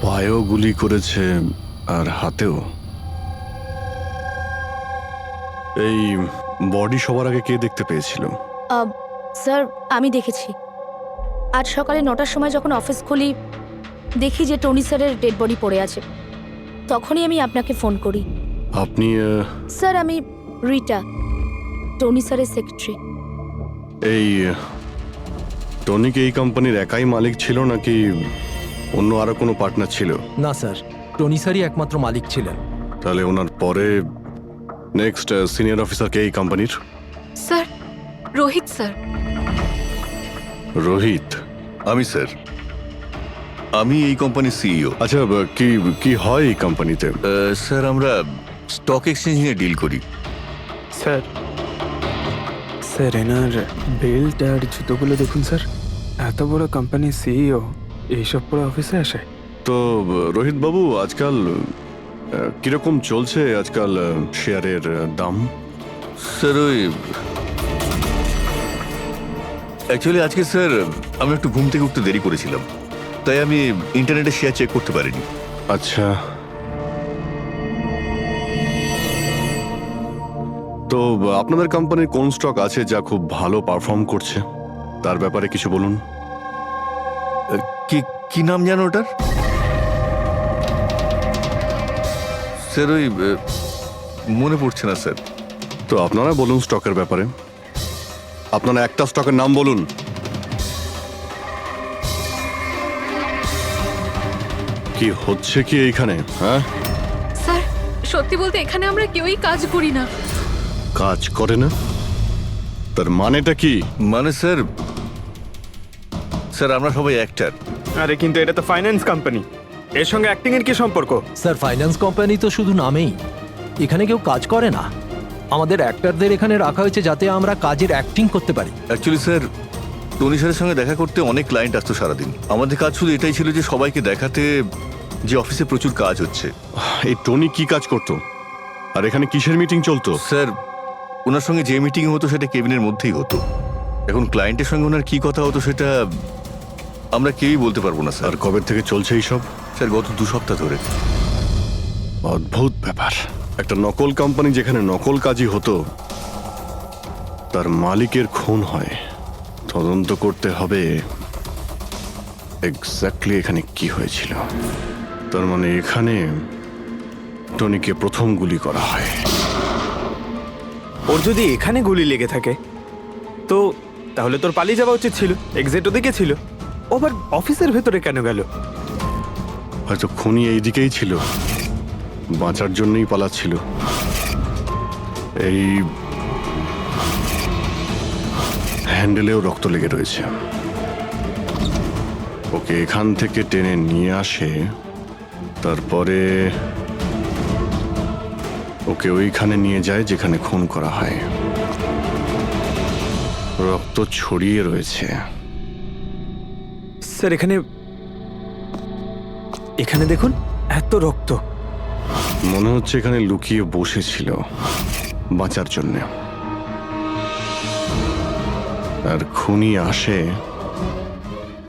C: পায়েও গুলি করেছে আর হাতেও। এই বডি সবার আগে কে দেখতে পেয়েছিল?
G: স্যার আমি দেখেছি। আজ সকালে 9টার সময় যখন অফিস খুলি দেখি যে টনি স্যারের ডেড বডি পড়ে আছে, তখনই আমি আপনাকে ফোন করি।
C: আপনি
G: স্যার আমি রিটা, টনি স্যারের সেক্রেটারি।
C: এই টনিক এই কোম্পানির একাই মালিক ছিল নাকি অন্য আরো কোনো পার্টনার ছিল?
O: না স্যার, টনি স্যারই একমাত্র মালিক ছিলেন।
C: তাহলে ওনার পরে নেক্সট সিনিয়র অফিসার কে এই কোম্পানির?
N: Sir Rohit sir.
C: রোহিত?
A: আমি স্যার, আমি এই কোম্পানির সিইও।
C: আচ্ছা, কি কি হয় এই কোম্পানিতে?
A: স্যার আমরা স্টক এক্সচেঞ্জিং এ ডিল করি।
E: স্যার স্যার এনার বেল্ট আর জুতোগুলো দেখুন স্যার। এত বড় কোম্পানির সিইও এইসব পরে অফিসে আসে?
C: তো রোহিত বাবু, আজকাল কিরকম চলছে আজকাল শেয়ারের দাম?
A: স্যার ওই অ্যাকচুয়ালি আজকে স্যার আমি একটু ঘুম থেকে উঠতে দেরি করেছিলাম, তাই আমি ইন্টারনেটে শেয়ার চেক করতে পারিনি।
C: আচ্ছা, তো আপনাদের কোম্পানির কোন স্টক আছে যা খুব ভালো পারফর্ম করছে, তার ব্যাপারে কিছু বলুন।
A: কি কি নাম জানো ওটার? স্যার ওই মনে পড়ছে না স্যার।
C: তো আপনারা বলুন স্টকের ব্যাপারে, আপনারা একটা স্টকের নাম বলুন। কি হচ্ছে কি এইখানে? হ্যাঁ,
N: স্যার সত্যি বলতে এখানে আমরা কেউই কাজ করি না।
C: কাজ করে না? তার মানেটা কি?
A: মানে স্যার, স্যার আমরা সবাই অ্যাক্টর।
E: আরে কিন্তু এটা তো ফাইন্যান্স কোম্পানি, এর সঙ্গে অ্যাক্টিং এর কি সম্পর্ক?
O: স্যার ফাইন্যান্স কোম্পানি তো শুধু নামেই, এখানে কেউ কাজ করে না। আমাদের অ্যাক্টরদের এখানে রাখা হয়েছে যাতে আমরা কাজের অ্যাক্টিং করতে পারি।
A: অ্যাকচুয়ালি স্যার, টনি স্যারের সঙ্গে দেখা করতে অনেক ক্লায়েন্ট আসতো সারাদিন। আমাদের কাজ শুধু এটাই ছিল যে সবাইকে দেখাতে যে অফিসে প্রচুর কাজ হচ্ছে।
C: এই টনি কি কাজ করতো, আর এখানে কিসের মিটিং চলতো?
A: স্যার ওনার সঙ্গে যে মিটিং হতো সেটা কেবিনের মধ্যেই হতো। এখন ক্লায়েন্টের সঙ্গে ওনার কি কথা হতো সেটা আমরা কেউই বলতে পারবো না স্যার।
C: আর কবে থেকে চলছে এইসব?
A: স্যার গত 2 সপ্তাহ ধরে।
C: অদ্ভুত ব্যাপার, একটা নকল কোম্পানি যেখানে নকল কাজই হতো, তার মালিকের খুন হয়। তদন্ত করতে হবে এক্স্যাক্টলি এখানে কি হয়েছিল। তার মানে এখানে টনিকে প্রথম গুলি করা হয়।
E: ওর যদি এখানে গুলি লেগে থাকে তো তাহলে তোর পালিয়ে যাওয়া উচিত ছিল, এক্সিট ওদিকে ছিল। ও আবার অফিসের ভেতরে কেন গেল?
C: হয়তো খুনি এইদিকেই ছিল, বাঁচার জন্যই পালাচ্ছিল। এই হ্যান্ডেলেও রক্ত লেগে রয়েছে। ওকে এখান থেকে টেনে নিয়ে আসে, তারপরে ওকে ওইখানে নিয়ে যায় যেখানে খুন করা হয়। রক্ত ছড়িয়ে রয়েছে।
E: স্যার এখানে এখানে দেখুন, এত রক্ত।
C: মনে হচ্ছে এখানে লুকিয়ে বসেছিল বাঁচার জন্য। আর খুনি আসে,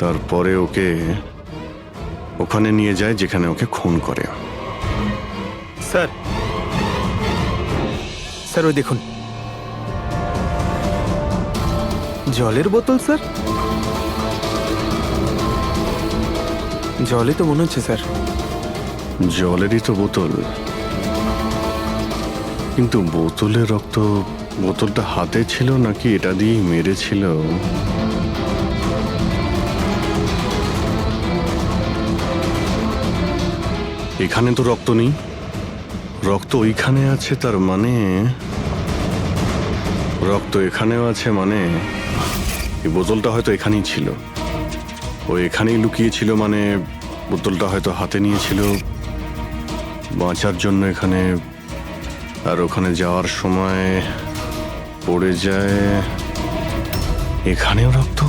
C: তারপরে ওকে ওখানে নিয়ে যায় যেখানে ওকে খুন করে।
E: স্যার স্যার ওই দেখুন, জলের বোতল। স্যার জলে তো মনে হচ্ছে স্যার।
C: জলেরই তো বোতল, কিন্তু বোতলের রক্ত, বোতলটা হাতে ছিল নাকি এটা দিয়েই মেরেছিল? এখানে তো রক্ত নেই, রক্ত ওইখানে আছে। তার মানে রক্ত এখানেও আছে, মানে এই বোতলটা হয়তো এখানেই ছিল। ও এখানেই লুকিয়েছিল, মানে বোতলটা হয়তো হাতে নিয়েছিল বাঁচার জন্য এখানে। আর ওখানে যাওয়ার সময় পড়ে যায়। এখানেও রক্ত,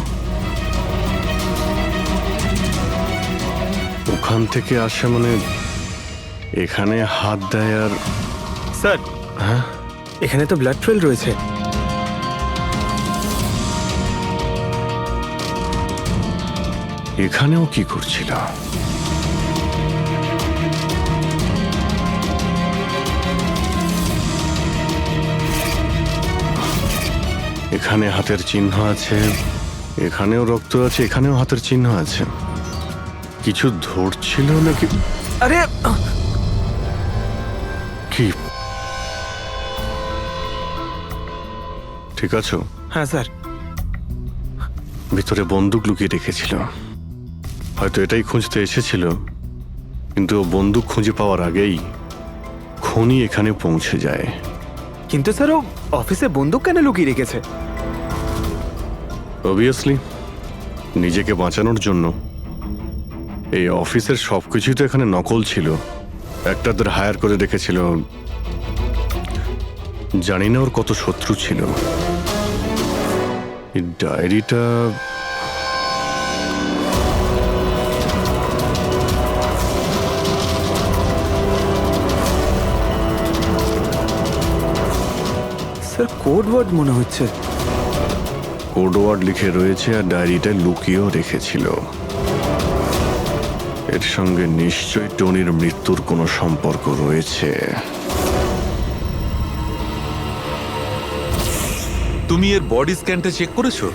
C: ওখান থেকে আসে, মানে এখানে হাত দেয়। আর
E: স্যার
C: হ্যাঁ,
E: এখানে তো ব্লাড ট্রেল রয়েছে।
C: এখানেও কি করছিল? এখানে হাতের চিহ্ন আছে, এখানেও রক্ত আছে, এখানেও হাতের চিহ্ন আছে। কিছু ধরছিল নাকি?
E: আরে
C: কি ঠিক আছো?
E: হ্যাঁ স্যার।
C: ভিতরে বন্দুক লুকিয়ে রেখেছিল, হয়তো এটাই খুঁজতে এসেছিল। কিন্তু ও বন্দুক খুঁজে পাওয়ার আগেই খুনি এখানে পৌঁছে যায়।
E: কিন্তু স্যার ও অফিসে বন্দুক কেন লুকিয়ে রেখেছে?
C: অবভিয়াসলি নিজেকে বাঁচানোর জন্য। এই অফিসের সবকিছুই তো এখানে নকল ছিল, একটাদের হায়ার করে রেখেছিল। জানি না ওর কত শত্রু ছিল। এই ডায়েরিটা
E: স্যার কোড ওয়ার্ড মনে হচ্ছে।
C: কোড ওয়ার্ড লিখে রয়েছে আর ডায়েরিটা লুকিয়েও রেখেছিল। এর সঙ্গে নিশ্চয়ই টনির মৃত্যুর কোনো সম্পর্ক রয়েছে।
I: তুমি এর বডি স্ক্যানটা চেক করেছো?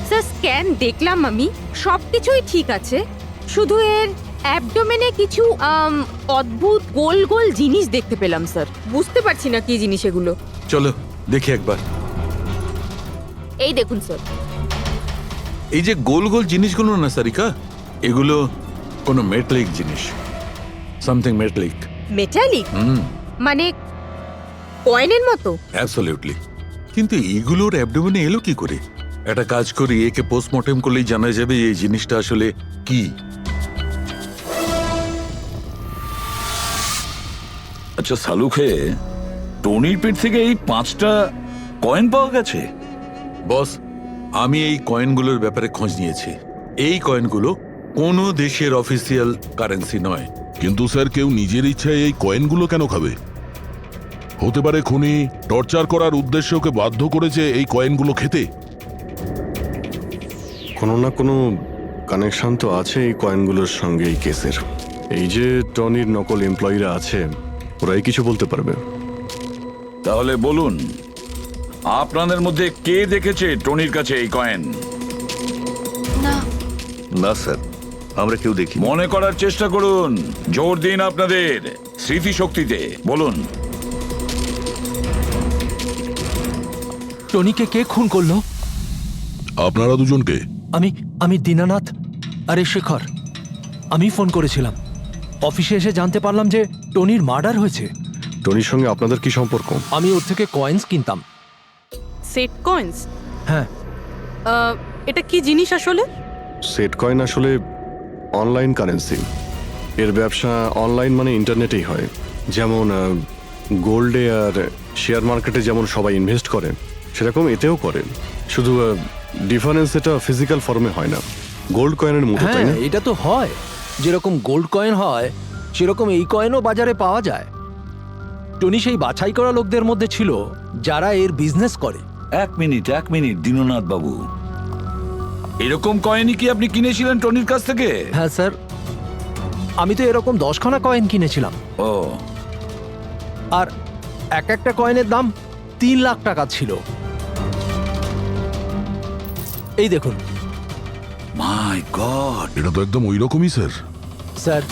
N: স্যার স্ক্যান দেখলাম আমি, সবকিছুই ঠিক আছে, শুধু এর অ্যাবডোমেনে কিছু অদ্ভুত গোল গোল জিনিস দেখতে পেলাম স্যার। বুঝতে পারছি না কি জিনিস এগুলো।
I: চলো দেখি একবার।
N: এই দেখুন স্যার।
I: এই যে গোল গোল জিনিসগুলো না সারিকা, এগুলো কোনো মেটালিক জিনিস, সামথিং মেটালিক।
N: মেটালিক? মানে কয়েনের মতো?
I: অ্যাবসলিউটলি। কিন্তু এইগুলোর অ্যাবডোমেনে এলো কি করে? একটা কাজ করি, একে পোস্টমর্টেম করলেই জানা যাবে এই জিনিসটা আসলে কি।
B: আচ্ছা সালুখে, টনির পেট থেকে এই 5টা কয়েন পাওয়া গেছে?
I: বস, আমি এই কয়েনগুলোর ব্যাপারে খোঁজ নিয়েছি। এই কয়েনগুলো কোনো দেশের অফিসিয়াল কারেন্সি নয়।
D: কিন্তু স্যার, কেউ নিজের ইচ্ছায় এই কয়েনগুলো কেন খাবে? হতে পারে খুনি টর্চার করার উদ্দেশ্যে ওকে বাধ্য করেছে এই কয়েনগুলো খেতে।
C: কোনো না কোনো কানেকশন তো আছে এই কয়েনগুলোর সঙ্গে এই কেসের। এই যে টনির নকল এমপ্লয়িরা আছে, ওরাই কিছু বলতে পারবে।
B: তাহলে বলুন, আপনাদের মধ্যে কে দেখেছে টনির কাছে এই কয়েন?
A: না স্যার, আমরা কেউ দেখি।
B: মনে করার চেষ্টা করুন, জোর দিন আপনাদের স্মৃতিশক্তিতে। বলুন।
O: টনিকে কে খুন করলো?
D: আপনারা দুজনকে?
O: আমি দীনানাথ আরে শেখর। আমি ফোন করেছিলাম। অফিসে এসে জানতে পারলাম যে টনির মার্ডার হয়েছে।
C: টনির সঙ্গে আপনাদের কি সম্পর্ক?
O: আমি ওর থেকে কয়েন্স কিনতাম।
F: Set coins?
O: হ্যাঁ।
F: এটা কি জিনিস আসলে?
C: সেট কয়েন আসলে অনলাইন কারেন্সি। এর ব্যবসা অনলাইন মানে ইন্টারনেটেই হয়। যেমন গোল্ডে আর শেয়ার মার্কেটে যেমন সবাই ইনভেস্ট করে, সেরকম এতেও করে। শুধু ডিফারেন্স এটা ফিজিক্যাল ফর্মে হয় না, গোল্ড কয়েনের মতো, তাই না?
O: হ্যাঁ, এটা তো হয়। যেরকম গোল্ড কয়েন হয় সেরকম এই কয়েনও বাজারে পাওয়া যায়। টনি সেই বাছাই করা লোকদের মধ্যে ছিল যারা এর বিজনেস করে।
B: এক মিনিট দীননাথ বাবু, এরকম কয়েনই কি আপনি কিনেছিলেন টনির কাছ থেকে?
O: হ্যাঁ স্যার, আমি তো এরকম 10খানা কয়েন কিনেছিলাম।
B: ও,
O: আর এক একটা কয়েনের দাম 3 লাখ টাকা ছিল। এই দেখুন।
B: মাই গড,
D: এটা তো একদম ওই রকমই স্যার।
O: স্যার,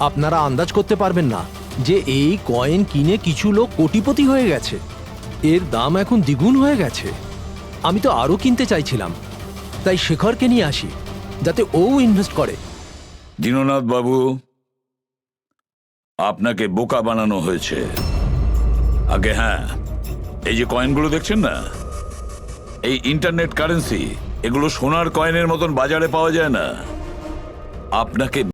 O: আপনারা আন্দাজ করতে পারবেন না যে এই কয়েন কিনে কিছু লোক কোটিপতি হয়ে গেছে। এর দাম এখন দ্বিগুণ হয়ে গেছে। আমি তো আরো কিনতে চাইছিলাম, তাই শেখরকে নিয়ে আসি যাতে ও ইনভেস্ট করে।
B: দীননাথ বাবু, আপনাকে বোকা বানানো হয়েছে। আগে হ্যাঁ, এই যে কয়েনগুলো দেখছেন না, এই ইন্টারনেট কারেন্সি, এগুলো সোনার কয়েনের মতন বাজারে পাওয়া যায় না। আপনাকে